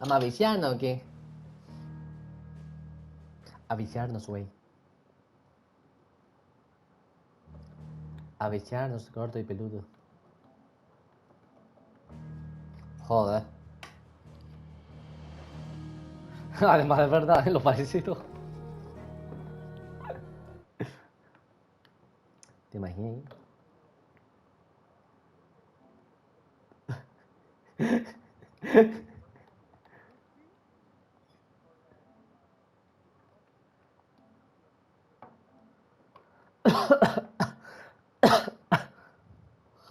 ¿Vamos a viciarnos o qué? A viciarnos, güey. A viciarnos, gordo y peludo. Joder. Además, es verdad, lo parecido. ¿Te imaginas?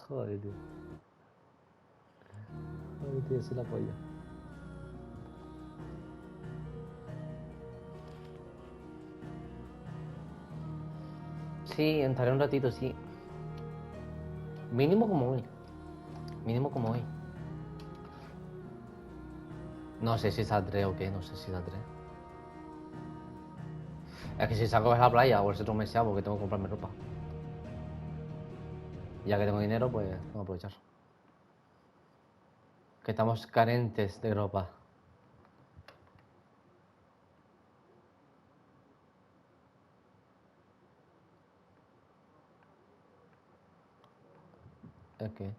Joder, tío. Joder, tío, soy la polla. Sí, entraré un ratito, sí. Mínimo como hoy. Mínimo como hoy. No sé si saldré o qué, no sé si saldré. Es que si salgo a la playa o el centro comercial porque tengo que comprarme ropa. Ya que tengo dinero, pues tengo que aprovechar. Que estamos carentes de ropa. Es que...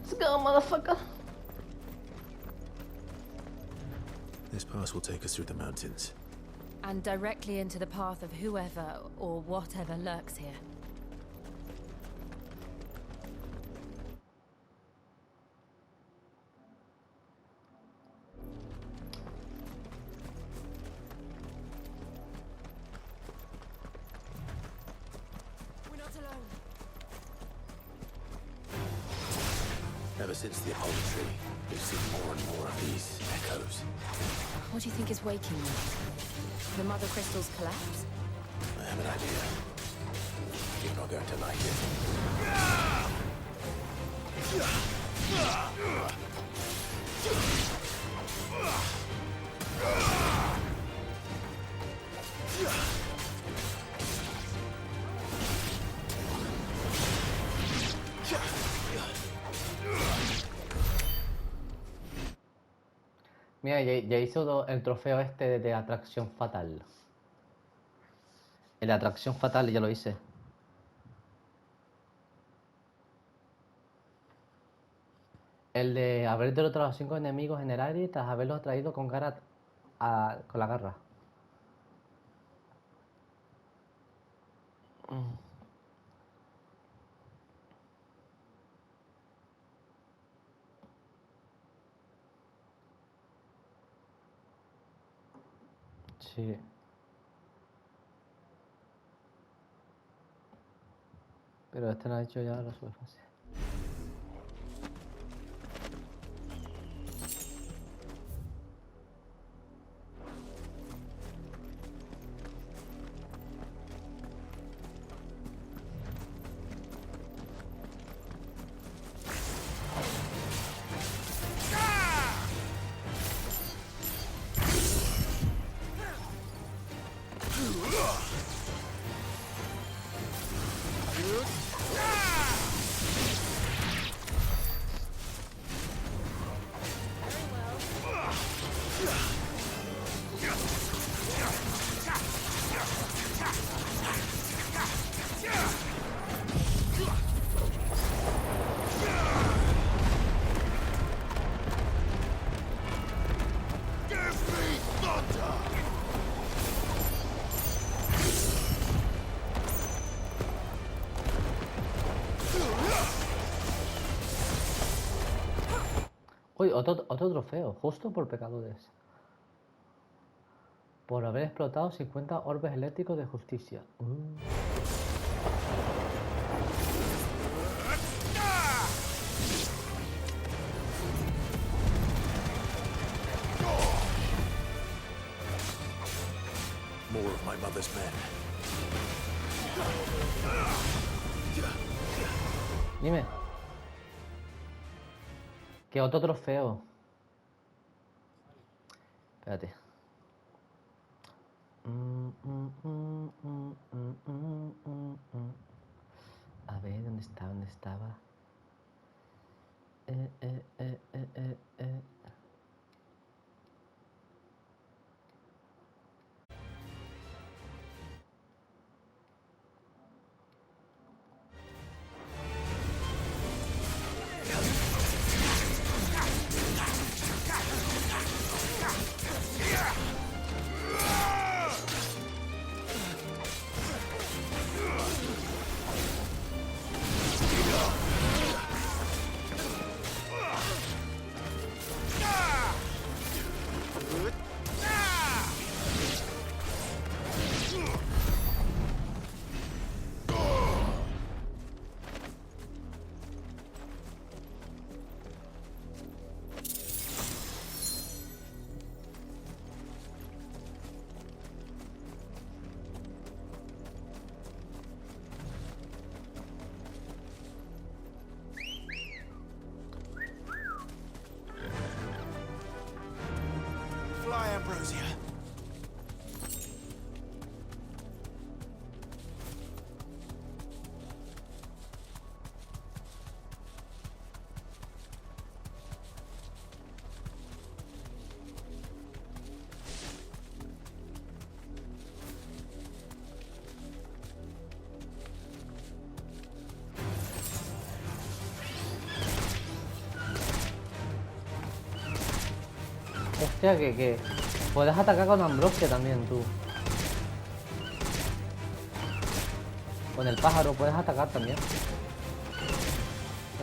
Let's go, motherfucker. This pass will take us through the mountains. And directly into the path of whoever or whatever lurks here. We're not alone. Ever since the Apollo tree, we've seen more and more of these echoes. What do you think is waking them? The mother crystals collapse? I have an idea. You're not going to like it. Mira, ya hizo el trofeo este de atracción fatal. El de atracción fatal ya lo hice. El de haber derrotado a los 5 enemigos en el área tras haberlos atraído con con la garra. Sí. Pero este lo ha hecho ya la superfase. Uy, otro trofeo, justo por pecadores. por haber explotado 50 orbes eléctricos de justicia. More of my mother's men. Dime. ¿Qué otro trofeo? Espérate. A ver, ¿dónde está? ¿Dónde estaba? Fly, Ambrosia. Hostia, que puedes atacar con Ambrosia también tú. Con el pájaro puedes atacar también.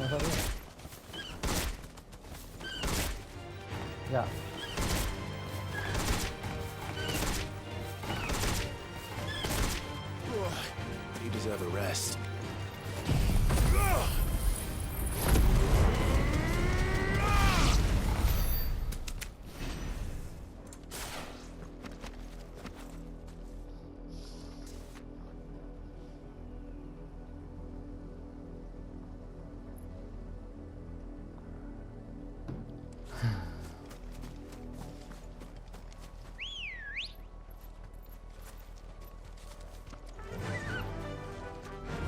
No sabía. Ya. You deserve a rest.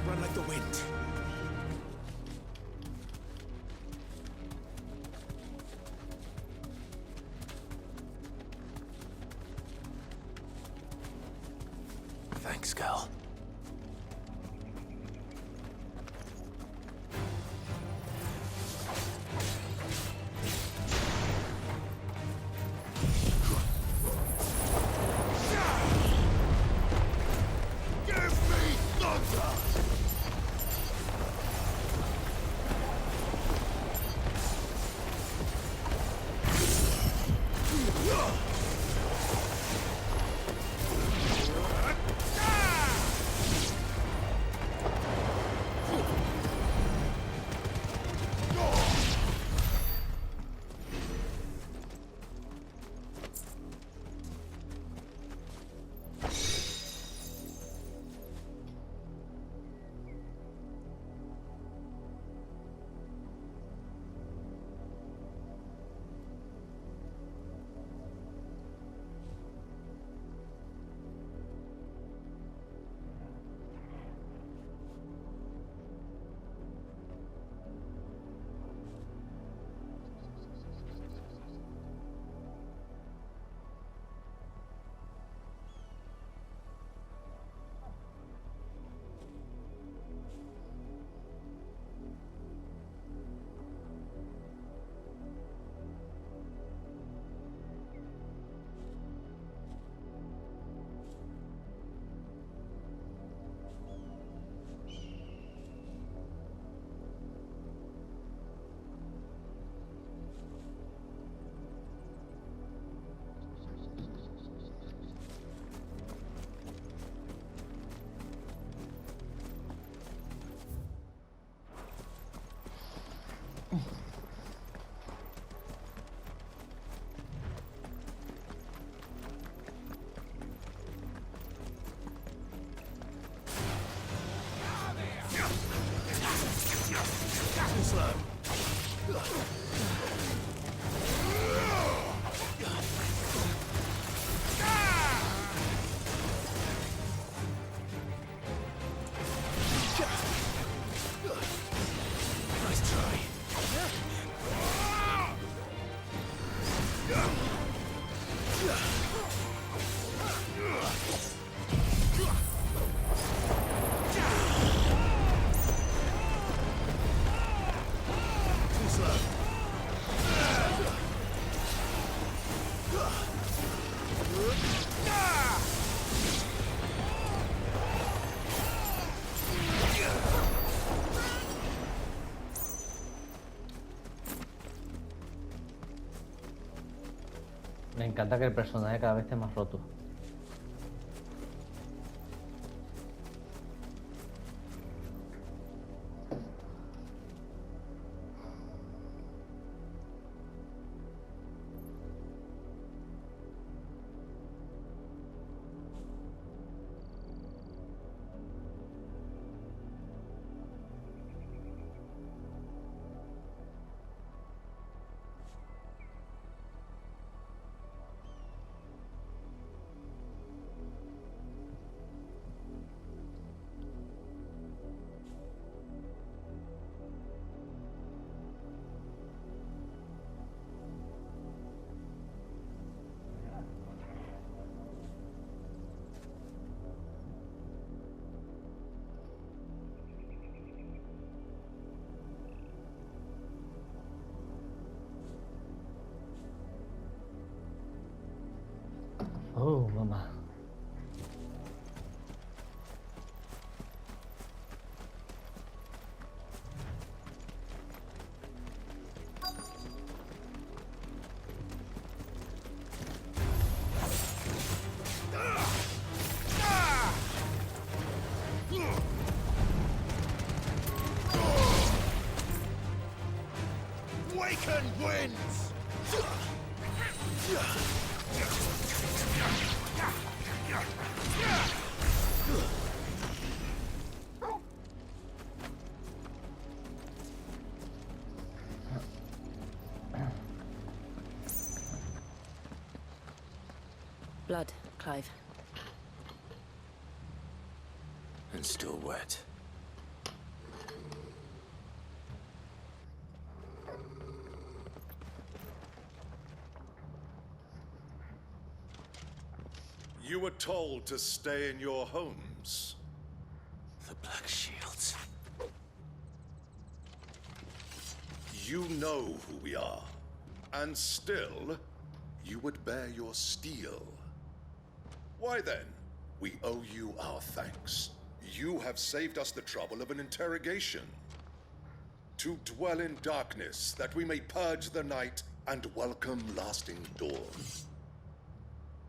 Run like the wind. Thanks, Cal. Me encanta que el personaje cada vez esté más roto. Oh, mamá. Waken winds! Blood, Clive. And still wet. You were told to stay in your homes. The Black Shields. You know who we are. And still, you would bear your steel. Why then? We owe you our thanks. You have saved us the trouble of an interrogation. To dwell in darkness, that we may purge the night and welcome lasting dawn.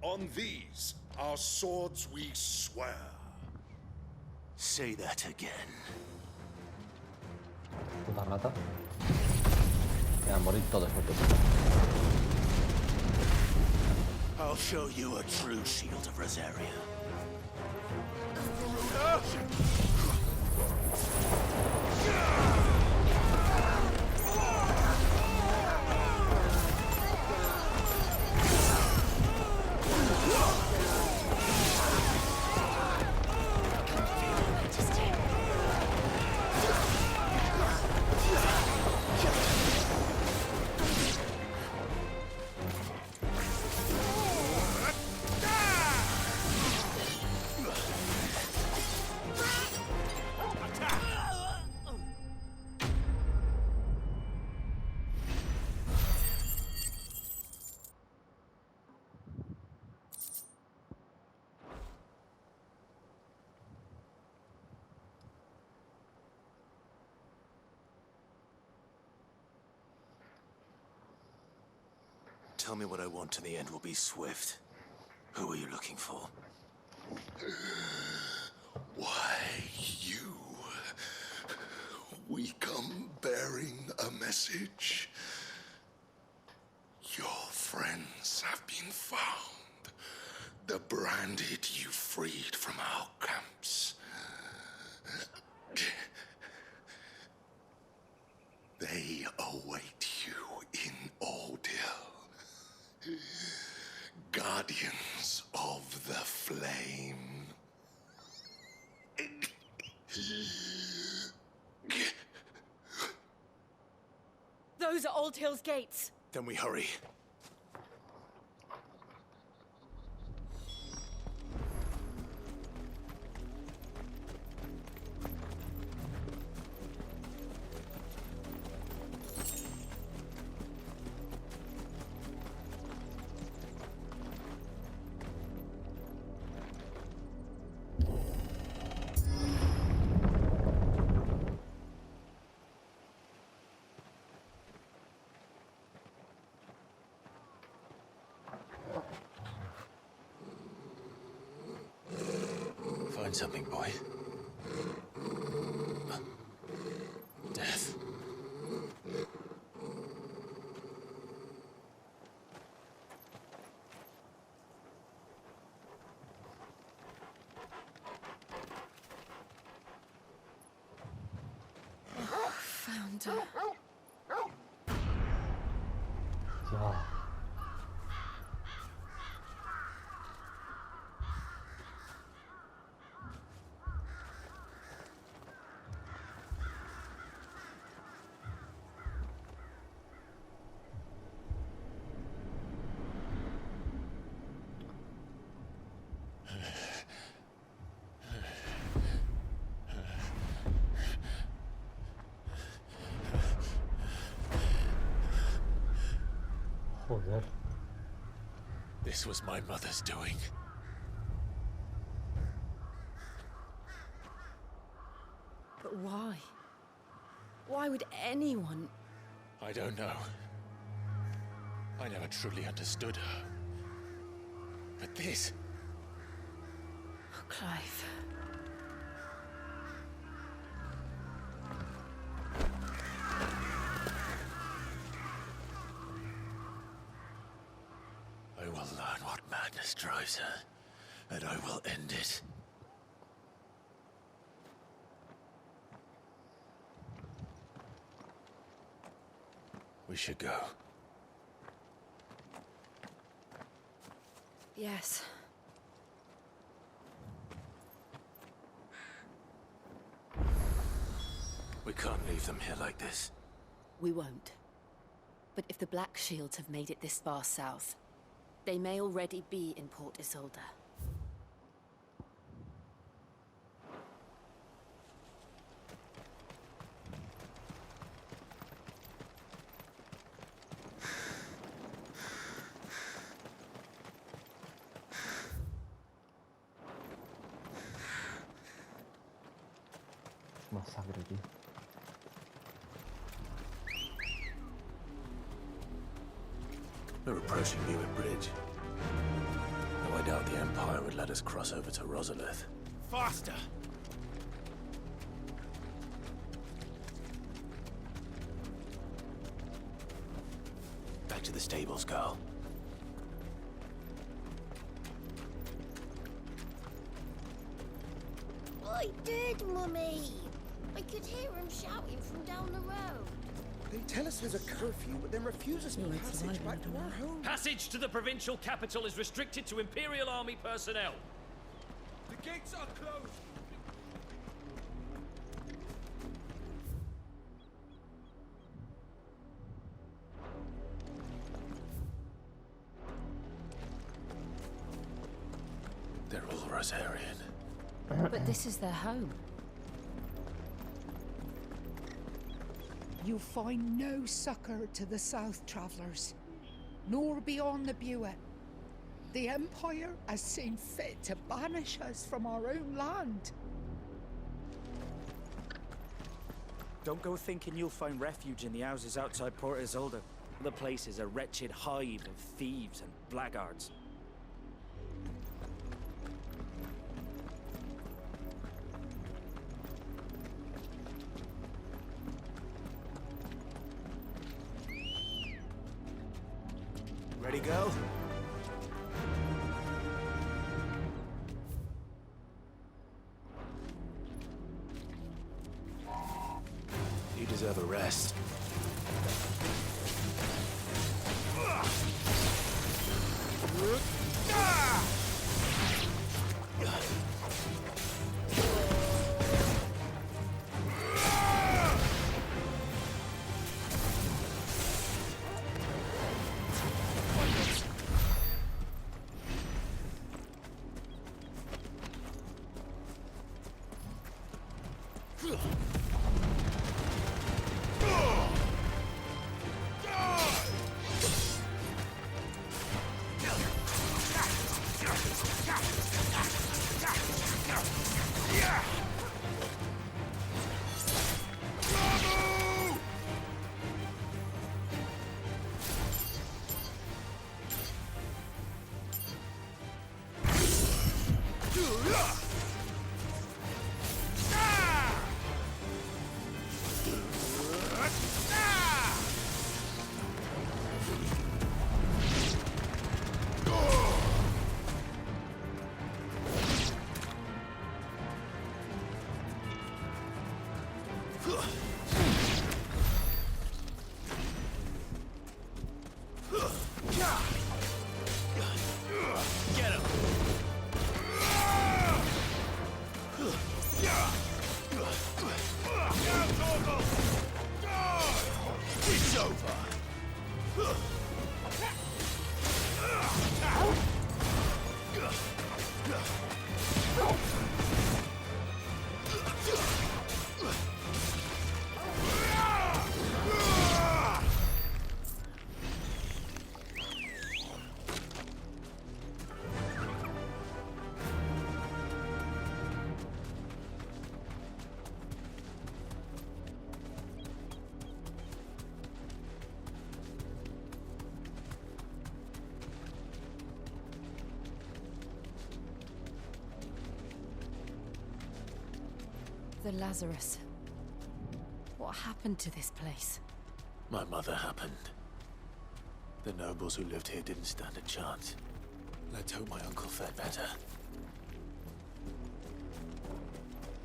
On these, our swords we swear. Say that again. Puta rata. Que van a morir todos por tu I'll show you a true shield of Rosaria. Tell me what I want and the end will be swift. Who are you looking for? Why, you? We come bearing a message. Your friends have been found. The branded you freed from our camps. They await you in Ordeal. Guardians of the Flame. Those are Old Hill's gates. Then we hurry. find something, boy. Death. Found her. Ya. Joder. This was my mother's doing. But why? Why would anyone... I don't know. I never truly understood her. But this... Oh, Clive. I will learn what madness drives her, and I will end it. We should go. Yes. We can't leave them here like this. We won't. But if the Black Shields have made it this far south, they may already be in Port Isolde. Masacre, tío. We're approaching Newick Bridge. Though I doubt the Empire would let us cross over to Rosalith. Faster! Back to the stables, Carl. I did, Mummy. I could hear him shouting from down the road. They tell us there's a curfew, but then refuse us passage back to our home. Passage to the provincial capital is restricted to Imperial Army personnel. The gates are closed! They're all Rosarian. But this is their home. You find no succor to the South Travellers, nor beyond the Buet. The Empire has seen fit to banish us from our own land. Don't go thinking you'll find refuge in the houses outside Port Isolde. The place is a wretched hive of thieves and blackguards. Ready, go? You deserve a rest. Father Lazarus, what happened to this place? My mother happened. The nobles who lived here didn't stand a chance. Let's hope my uncle fared better.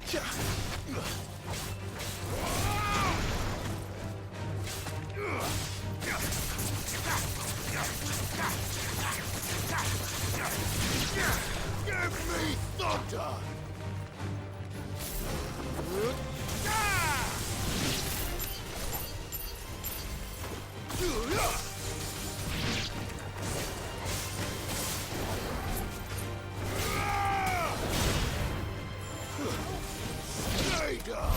Give me thunder! Stay down!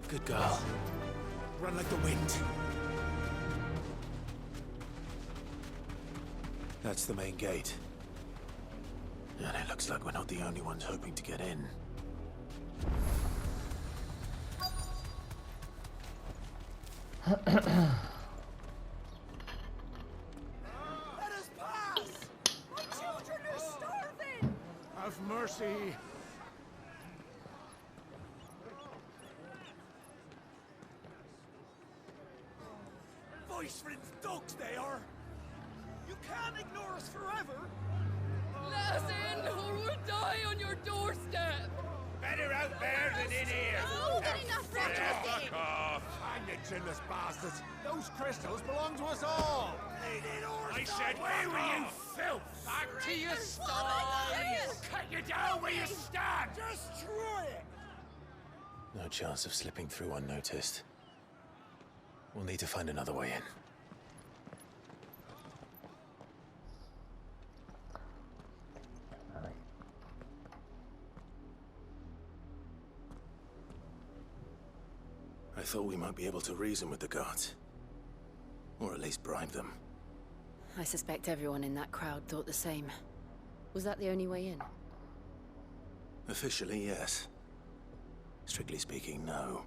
Good girl. Run like the wind. That's the main gate. And it looks like we're not the only ones hoping to get in. Let us pass! My children are starving! Have mercy! Voice-ridden dogs they are! You can't ignore us forever! Let us in, or we'll die on your doorstep! Better out there than in here! Oh, get enough Fuck off! Hang the chinless bastards! Those crystals belong to us all! I said, where were you, filth? Back to your sties! Cut you down where you stand! Destroy it! No chance of slipping through unnoticed. We'll need to find another way in. I thought we might be able to reason with the guards. Or at least bribe them. I suspect everyone in that crowd thought the same. Was that the only way in? Officially, yes. Strictly speaking, no.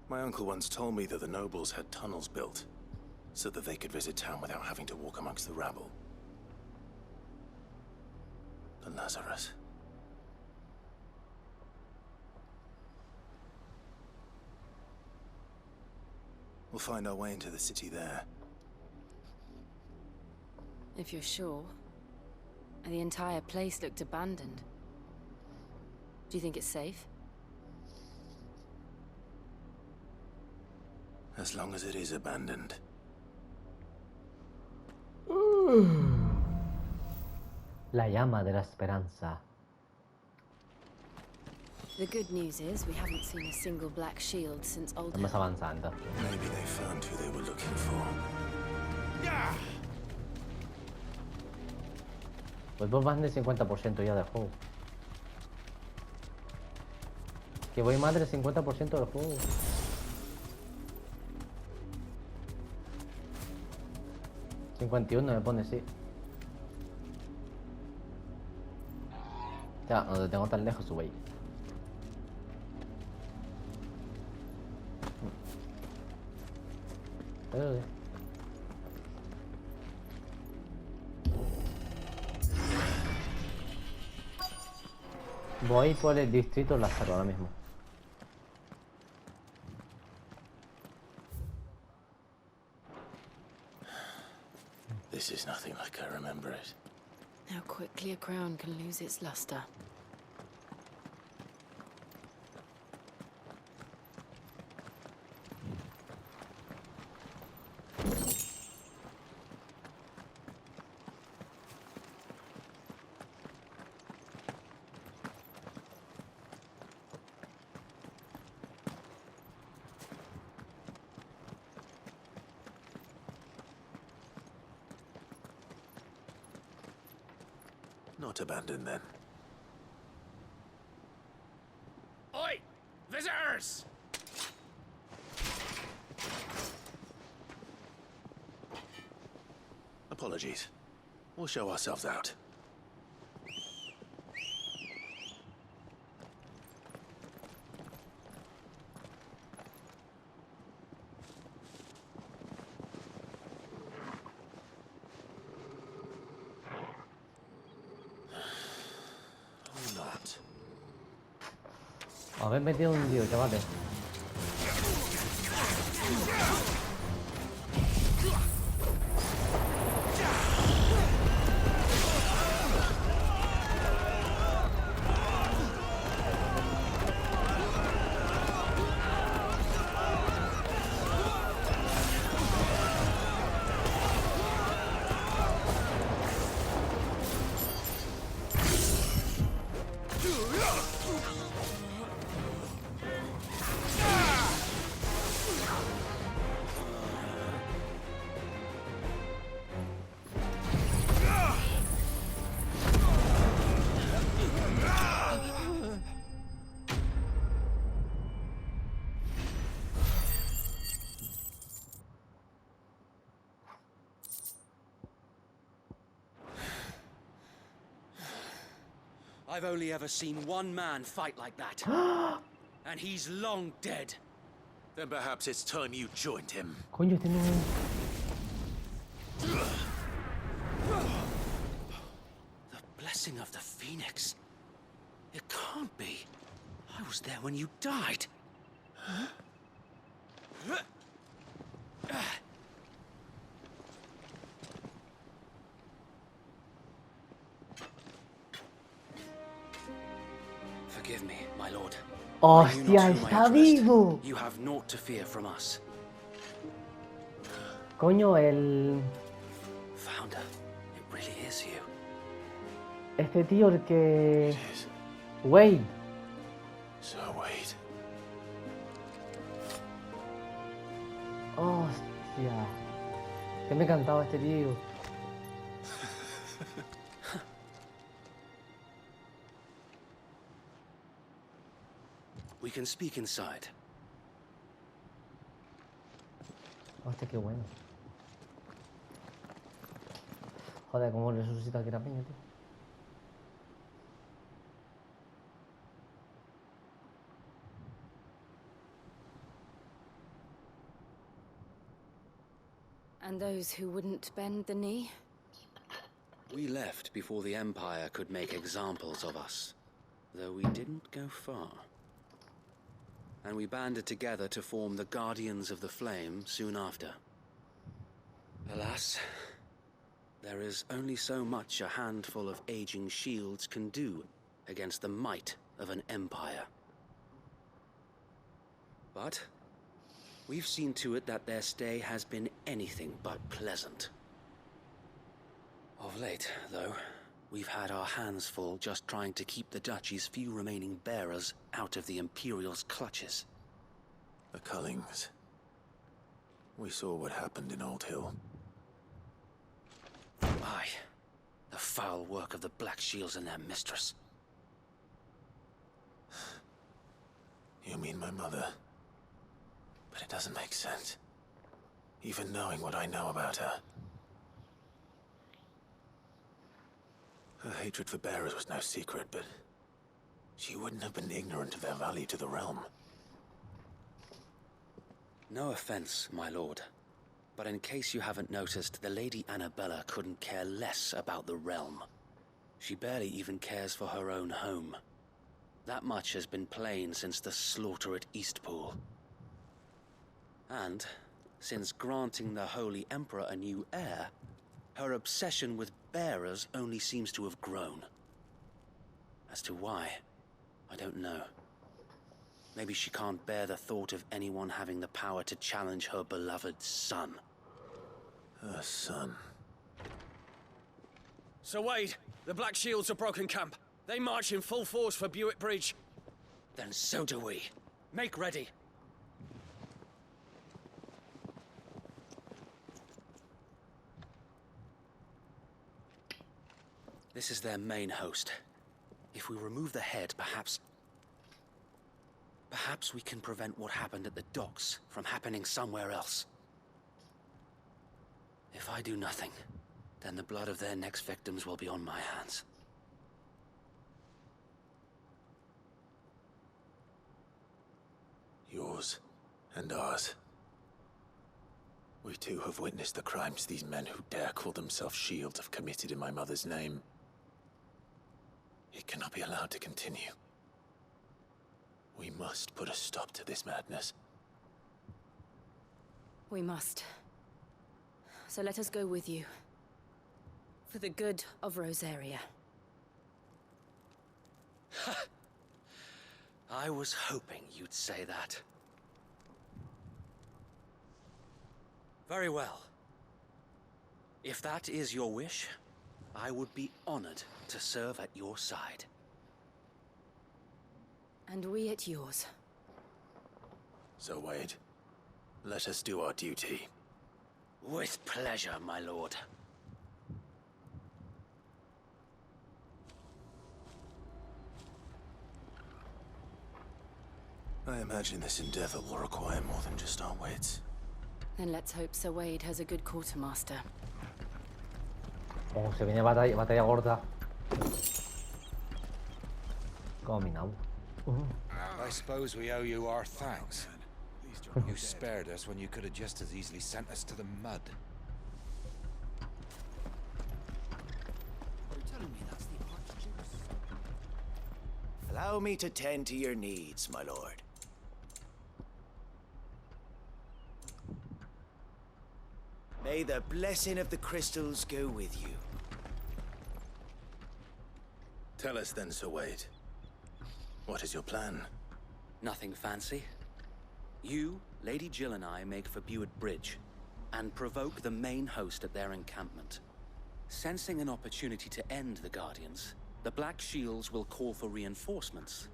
My uncle once told me that the nobles had tunnels built, so that they could visit town without having to walk amongst the rabble. The Lazarus. We'll find our way into the city there. If you're sure. The entire place looked abandoned. Do you think it's safe? As long as it is abandoned. La llama de la esperanza. The good news is we haven't seen a single black shield since Oldham. Estamos avanzando. Maybe they found who they were looking for. Pues voy más del 50% ya del juego. Que voy más del 50% del juego. $51 me pone, sí. Ya, no te tengo tan lejos, sube ahí. Voy por el distrito Lázaro ahora mismo. This is nothing like I remember it. How quickly a crown can lose its luster. not abandon then. Oi! Visitors! Apologies. We'll show ourselves out. Or not. Habéis metido un lío, chavales. I've only ever seen one man fight like that. And he's long dead. Then perhaps it's time you joined him. Coño, este no... The blessing of the Phoenix. It can't be. I was there when you died. Forgive me, my lord. Are you ¡Hostia, not whom I está addressed? vivo! You have naught to fear from us. Coño, el... Founder, it really is you. Este tío, el que... Wade. So wait. Hostia. Que me encantaba este tío. We can speak inside. Hostia, qué bueno. Joder, cómo resucita aquí la peña, tío. And those who wouldn't bend the knee? We left before the Empire could make examples of us, though we didn't go far. And we banded together to form the Guardians of the Flame soon after. Alas, there is only so much a handful of aging shields can do against the might of an empire. But we've seen to it that their stay has been anything but pleasant. Of late, though, we've had our hands full just trying to keep the Duchy's few remaining bearers out of the Imperial's clutches. The Cullings. We saw what happened in Old Hill. Aye. The foul work of the Black Shields and their mistress. You mean my mother? But it doesn't make sense. Even knowing what I know about her. Her hatred for bearers was no secret, but she wouldn't have been ignorant of their value to the realm. No offense, my lord. But in case you haven't noticed, the Lady Annabella couldn't care less about the realm. She barely even cares for her own home. That much has been plain since the slaughter at Eastpool. And, since granting the Holy Emperor a new heir, her obsession with bearers only seems to have grown. As to why, I don't know. Maybe she can't bear the thought of anyone having the power to challenge her beloved son. Her son. Sir Wade, the Black Shields have broken camp. They march in full force for Buick Bridge. Then so do we. Make ready. This is their main host. If we remove the head, perhaps we can prevent what happened at the docks from happening somewhere else. If I do nothing, then the blood of their next victims will be on my hands. Yours and ours. We too have witnessed the crimes these men who dare call themselves shields have committed in my mother's name. It cannot be allowed to continue. We must put a stop to this madness. We must. So let us go with you. For the good of Rosaria. I was hoping you'd say that. Very well. If that is your wish, I would be honored to serve at your side. And we at yours. So, Wade, let us do our duty. With pleasure, my lord. I imagine this endeavor will require more than just our wits. Then let's hope Sir Wade has a good quartermaster. Oh, se viene batalla gorda. Combinado. I suppose we owe you our thanks. You spared us when you could have just as easily sent us to the mud. Are you telling me that's the Archduke's? Allow me to tend to your needs, my lord. May the blessing of the crystals go with you. Tell us then, Sir Wade. What is your plan? Nothing fancy. You, Lady Jill and I make for Buett Bridge, and provoke the main host at their encampment. Sensing an opportunity to end the Guardians, the Black Shields will call for reinforcements,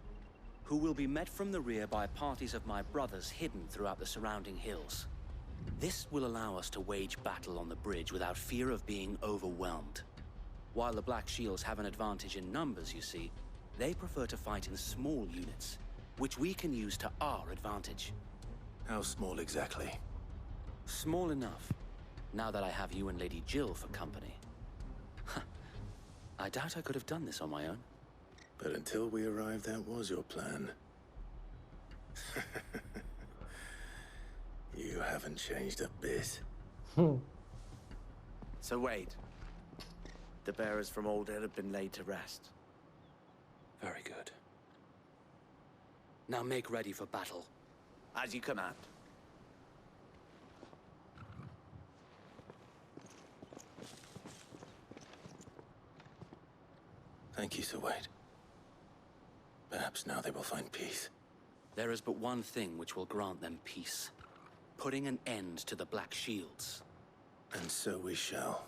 who will be met from the rear by parties of my brothers hidden throughout the surrounding hills. This will allow us to wage battle on the bridge without fear of being overwhelmed. While the Black Shields have an advantage in numbers, you see, they prefer to fight in small units, which we can use to our advantage. How small exactly? Small enough, now that I have you and Lady Jill for company. I doubt I could have done this on my own. But until we arrived, that was your plan. You haven't changed a bit. So Wade, the bearers from Old Hill have been laid to rest. Very good. Now make ready for battle. As you command. Thank you, Sir Wade. Perhaps now they will find peace. There is but one thing which will grant them peace. Putting an end to the Black Shields. And so we shall.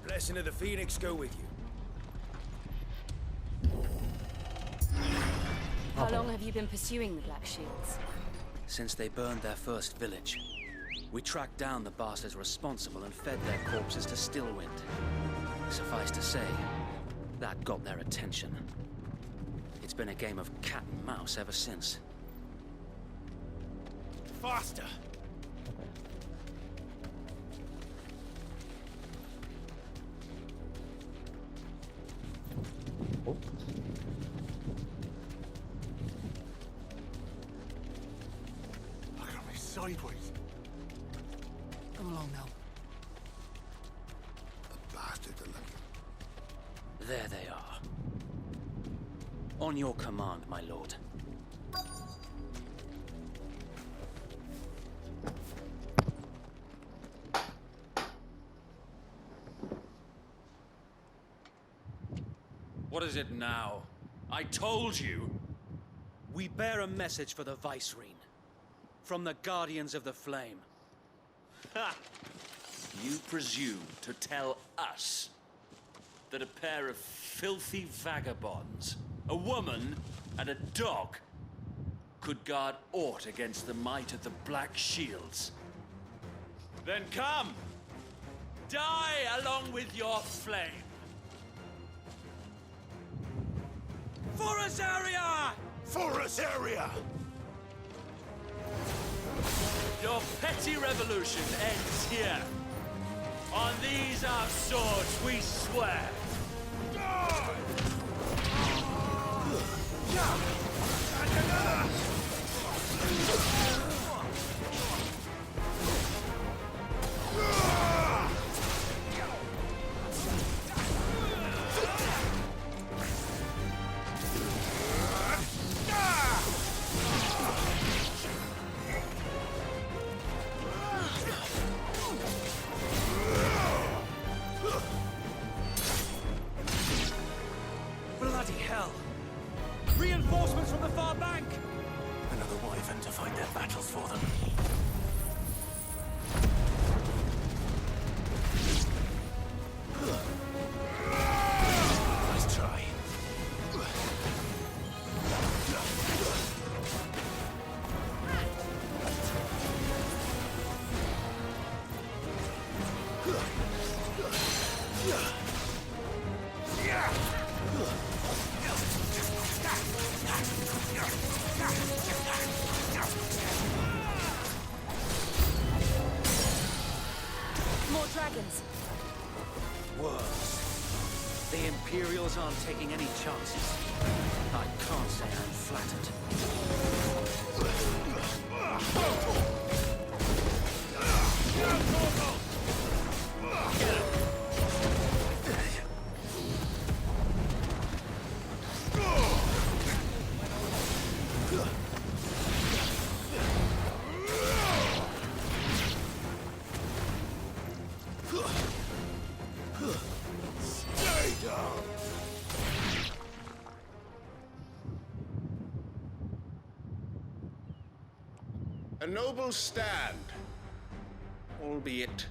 Blessing of the Phoenix go with you. How long have you been pursuing the Black Shields? Since they burned their first village. We tracked down the bastards responsible and fed their corpses to Stillwind. Suffice to say, that got their attention. It's been a game of cat and mouse ever since. Faster! Oops. Look at me sideways. Come along now. The bastards are lucky. There they are. On your command, my lord. What is it now? I told you! We bear a message for the Vicereine. From the Guardians of the Flame. Ha! You presume to tell us that a pair of filthy vagabonds, a woman and a dog, could guard aught against the might of the Black Shields? Then come! Die along with your flame! For us area! For us area! Your petty revolution ends here. On these our swords we swear. Bloody hell! Reinforcements from the far bank! Another wyvern to fight their battles for them. Nice try. More dragons. Worse. The Imperials aren't taking any chances. I can't say I'm flattered. Stay down! A noble stand, albeit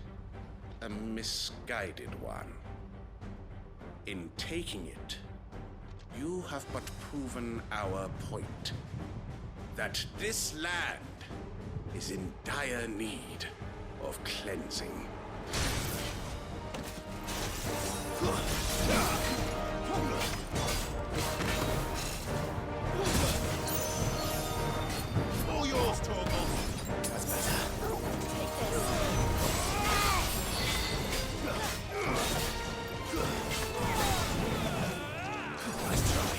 a misguided one. In taking it, you have but proven our point. That this land is in dire need of cleansing. All yours, Torgal. That's better. Nice try.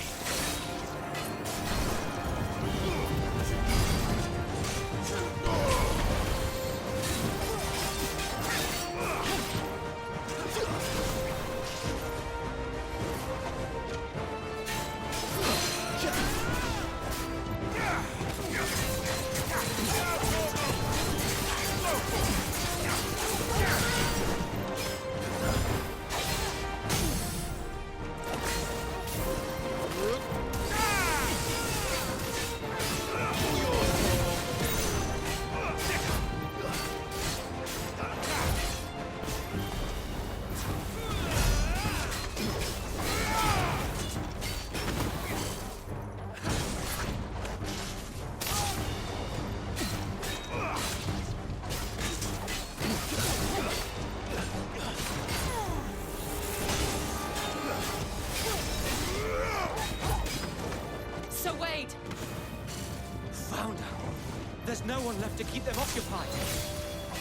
to keep them occupied.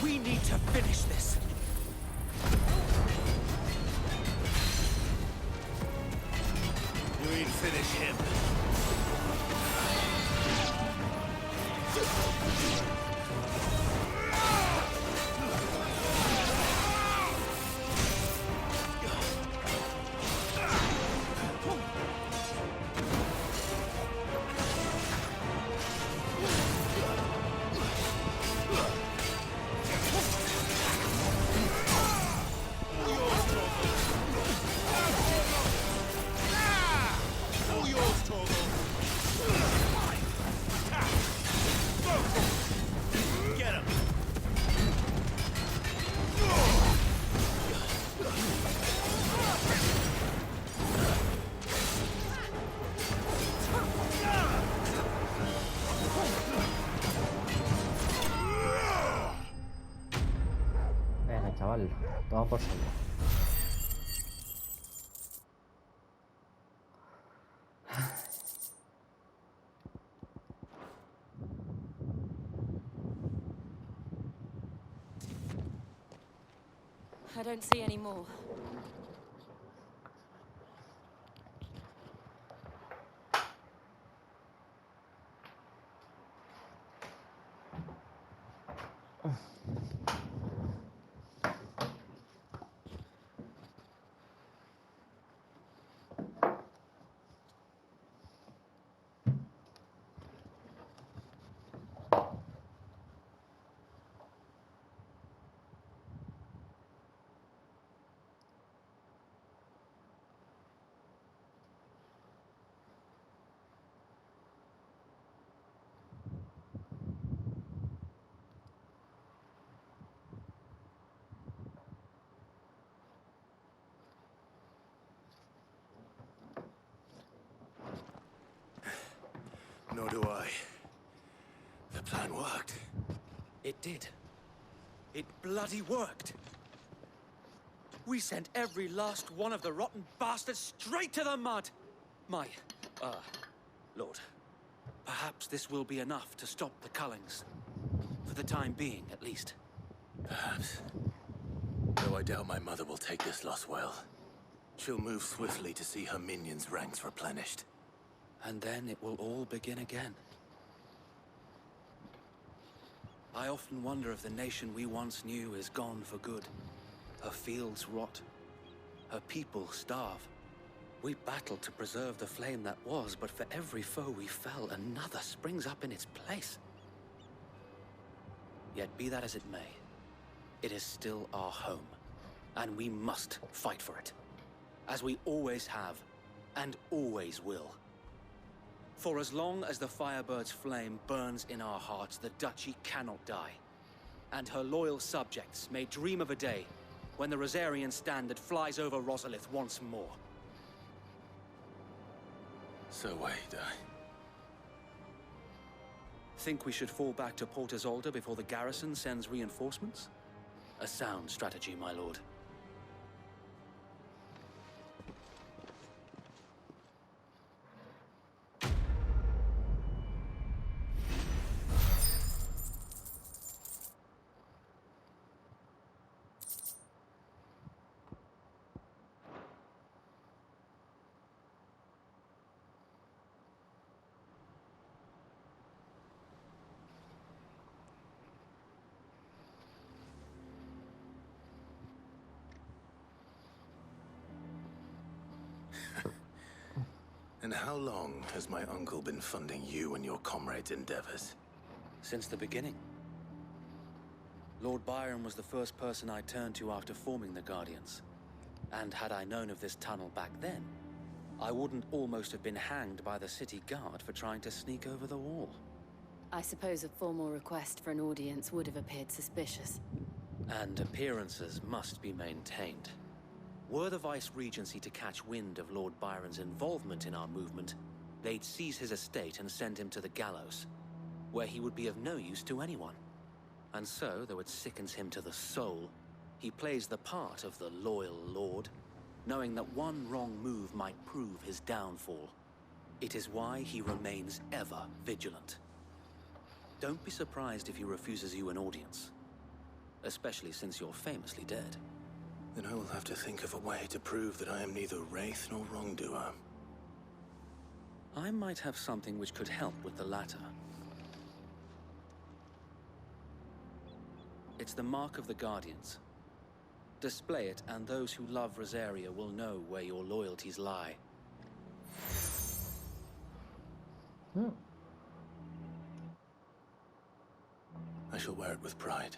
We need to finish this. You ain't finish him. Venga, chaval, toma por saco. I don't see any more. Nor do I. The plan worked. It did. It bloody worked. We sent every last one of the rotten bastards straight to the mud. My, Lord, perhaps this will be enough to stop the Cullings. For the time being, at least. Perhaps. Though I doubt my mother will take this loss well. She'll move swiftly to see her minions' ranks replenished. And then it will all begin again. I often wonder if the nation we once knew is gone for good. Her fields rot. Her people starve. We battled to preserve the flame that was, but for every foe we fell, another springs up in its place. Yet be that as it may, it is still our home, and we must fight for it. As we always have, and always will. For as long as the Firebird's flame burns in our hearts, the Duchy cannot die. And her loyal subjects may dream of a day when the Rosarian standard flies over Rosalith once more. So wait, Think we should fall back to Port Isolde before the garrison sends reinforcements? A sound strategy, my lord. And how long has my uncle been funding you and your comrades' endeavors? Since the beginning. Lord Byron was the first person I turned to after forming the Guardians. And had I known of this tunnel back then, I wouldn't almost have been hanged by the city guard for trying to sneak over the wall. I suppose a formal request for an audience would have appeared suspicious. And appearances must be maintained. Were the Vice-Regency to catch wind of Lord Byron's involvement in our movement, they'd seize his estate and send him to the gallows, where he would be of no use to anyone. And so, though it sickens him to the soul, he plays the part of the loyal lord, knowing that one wrong move might prove his downfall. It is why he remains ever vigilant. Don't be surprised if he refuses you an audience. Especially since you're famously dead. Then I will have to think of a way to prove that I am neither wraith nor wrongdoer. I might have something which could help with the latter. It's the mark of the Guardians. Display it, and those who love Rosaria will know where your loyalties lie. I shall wear it with pride.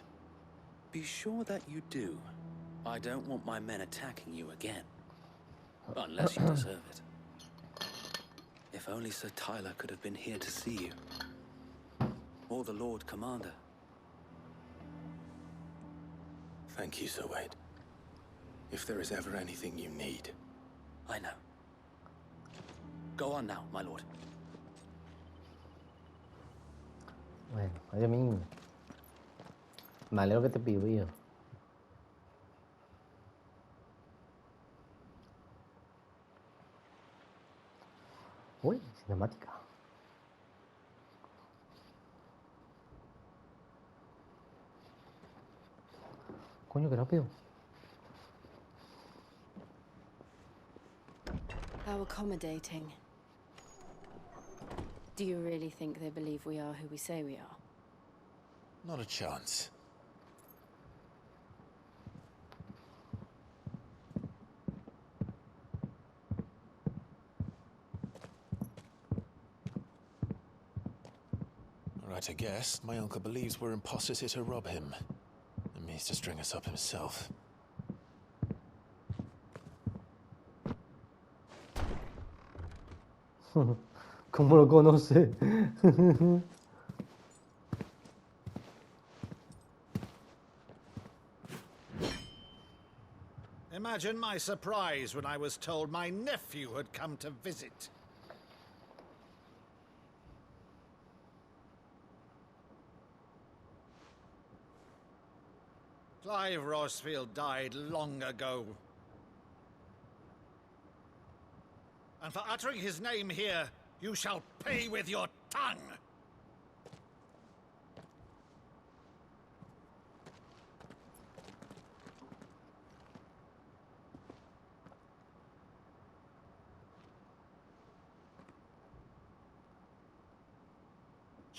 Be sure that you do. I don't want my men attacking you again. Unless you deserve it. If only Sir Tyler could have been here to see you. Or the Lord Commander. Thank you, Sir Wade. If there is ever anything you need. I know. Go on now, my lord. Bueno, oye, Min. Me alegro que te pidió. Uy, cinemática. Coño, qué rápido. How accommodating. Do you really think they believe we are who we say we are? Not a chance. Right, I guess. My uncle believes we're imposters here to rob him. And means to string us up himself. ¿Cómo lo conoce? Imagine my surprise when I was told my nephew had come to visit. Clive Rosfield died long ago. And for uttering his name here, you shall pay with your tongue!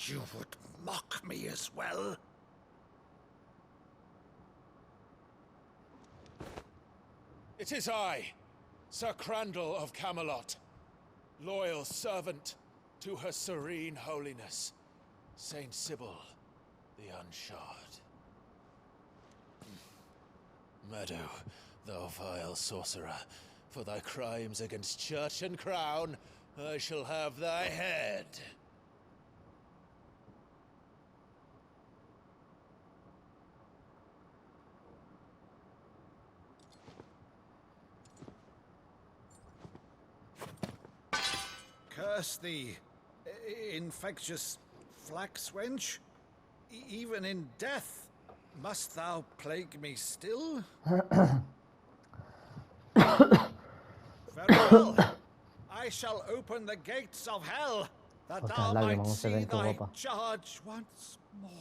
You would mock me as well? It is I, Sir Crandall of Camelot, loyal servant to Her Serene Holiness, Saint Sybil the Unshod. Meadow, thou vile sorcerer, for thy crimes against church and crown, I shall have thy head. Curse thee, infectious flax wench. Even in death, must thou plague me still? Very well. I shall open the gates of hell, that thou might see thy charge once more.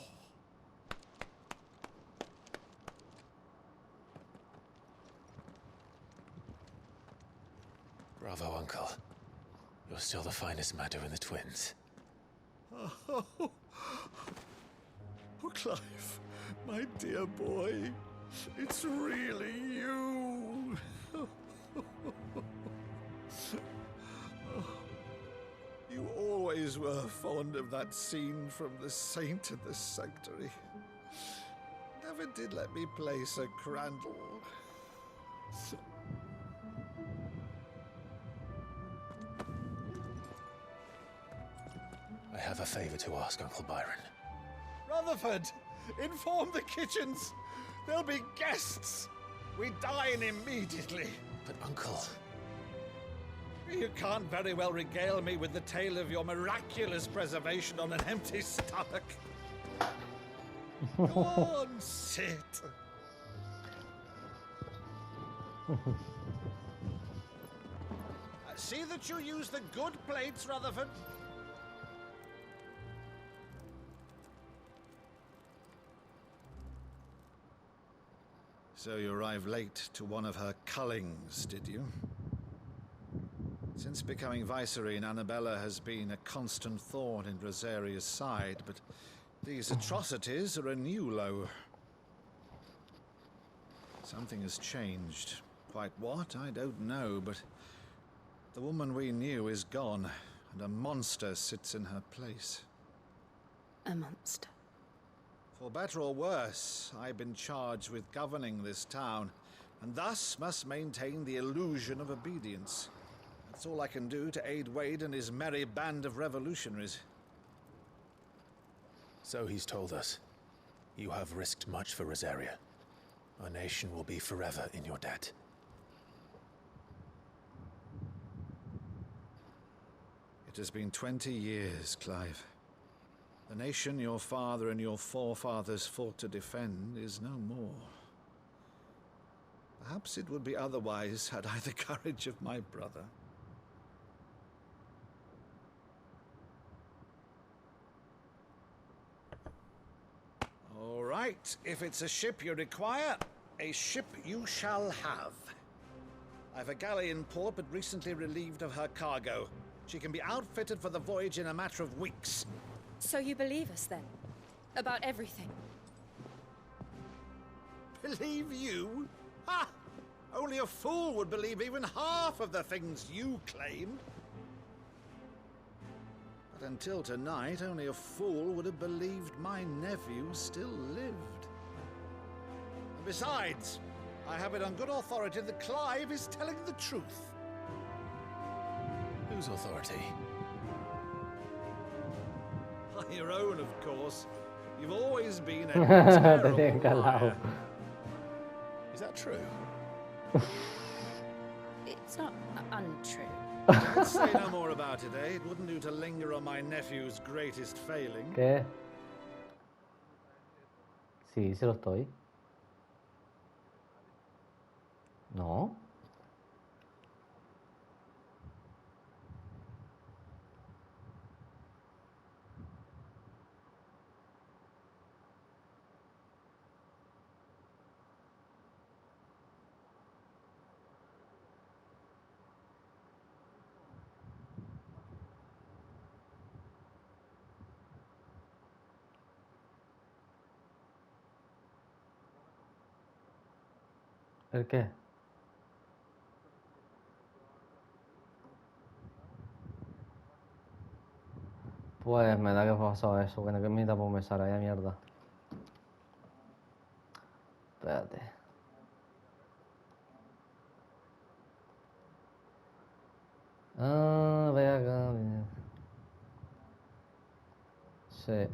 Bravo, Uncle. You're still the finest Maddo in the twins. Oh, Clive, my dear boy, it's really you. You always were fond of that scene from The Saint and the Sanctuary. Never did let me play Sir Crandall. I have a favor to ask, Uncle Byron. Rutherford, inform the kitchens. There'll be guests. We dine immediately. But, Uncle... You can't very well regale me with the tale of your miraculous preservation on an empty stomach. Go on, sit. See that you use the good plates, Rutherford. So you arrived late to one of her cullings, did you? Since becoming Vicereine, Annabella has been a constant thorn in Rosaria's side, but these atrocities are a new low. Something has changed. Quite what, I don't know, but the woman we knew is gone, and a monster sits in her place. A monster. For better or worse, I've been charged with governing this town, and thus must maintain the illusion of obedience. That's all I can do to aid Wade and his merry band of revolutionaries. So he's told us. You have risked much for Rosaria. Our nation will be forever in your debt. It has been 20 years, Clive. The nation your father and your forefathers fought to defend is no more. Perhaps it would be otherwise had I the courage of my brother. All right, if it's a ship you require, a ship you shall have. I've a galley in port, but recently relieved of her cargo. She can be outfitted for the voyage in a matter of weeks. So you believe us then? About everything? Believe you? Ha! Only a fool would believe even half of the things you claimed. But until tonight, only a fool would have believed my nephew still lived. And besides, I have it on good authority that Clive is telling the truth. Whose authority? Your own, of course. You've always been a terrible liar. Is that true? It's not untrue. Let's say no more about it, eh? It wouldn't do to linger on my nephew's greatest failing. ¿Qué? Sí, se lo estoy. No. ¿El qué? Pues me da que pasó eso, que no que me da por me sale mierda. Espérate. Ah, ve acá. Sí.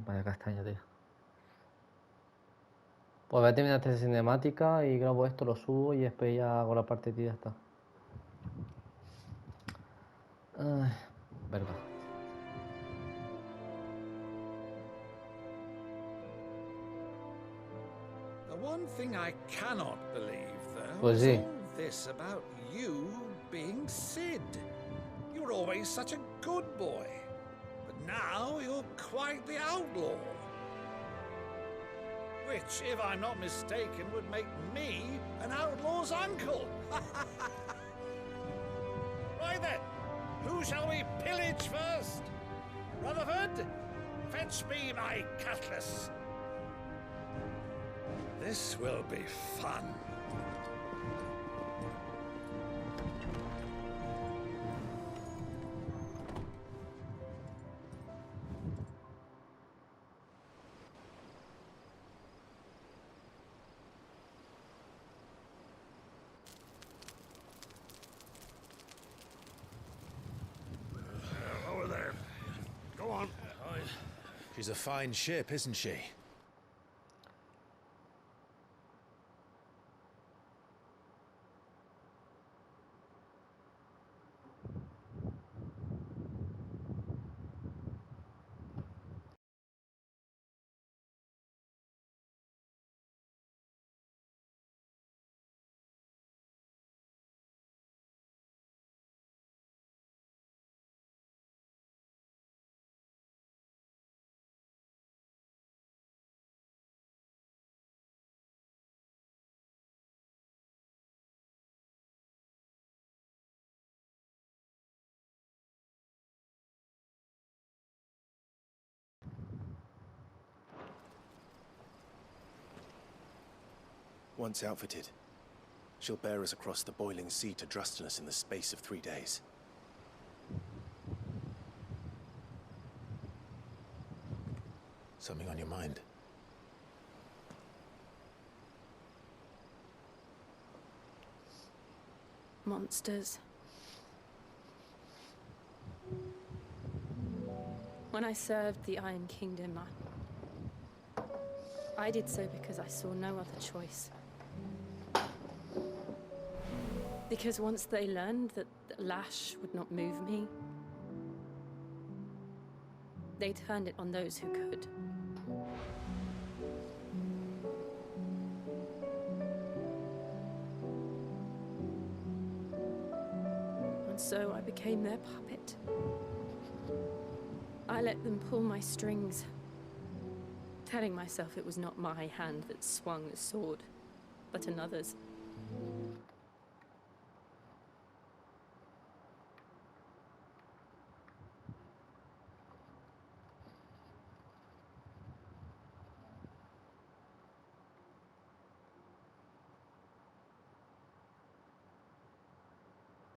Vaya castaña, tío. Pues voy a terminar esta cinemática y grabo esto, lo subo y después ya hago la parte y ya está. Ay, verga. The one thing I cannot believe, though, Pues is sí. all this about you being Sid. You were always such a good boy, but now you're quite the outlaw. Which, if I'm not mistaken, would make me an outlaw's uncle. Right then, who shall we pillage first? Rutherford, fetch me my cutlass. This will be fun. Over there. Go on. She's a fine ship, isn't she? Once outfitted, she'll bear us across the boiling sea to Drustinus in the space of 3 days. Something on your mind? Monsters. When I served the Iron Kingdom, I did so because I saw no other choice. Because once they learned that the lash would not move me, they turned it on those who could. And so I became their puppet. I let them pull my strings, telling myself it was not my hand that swung the sword, but another's.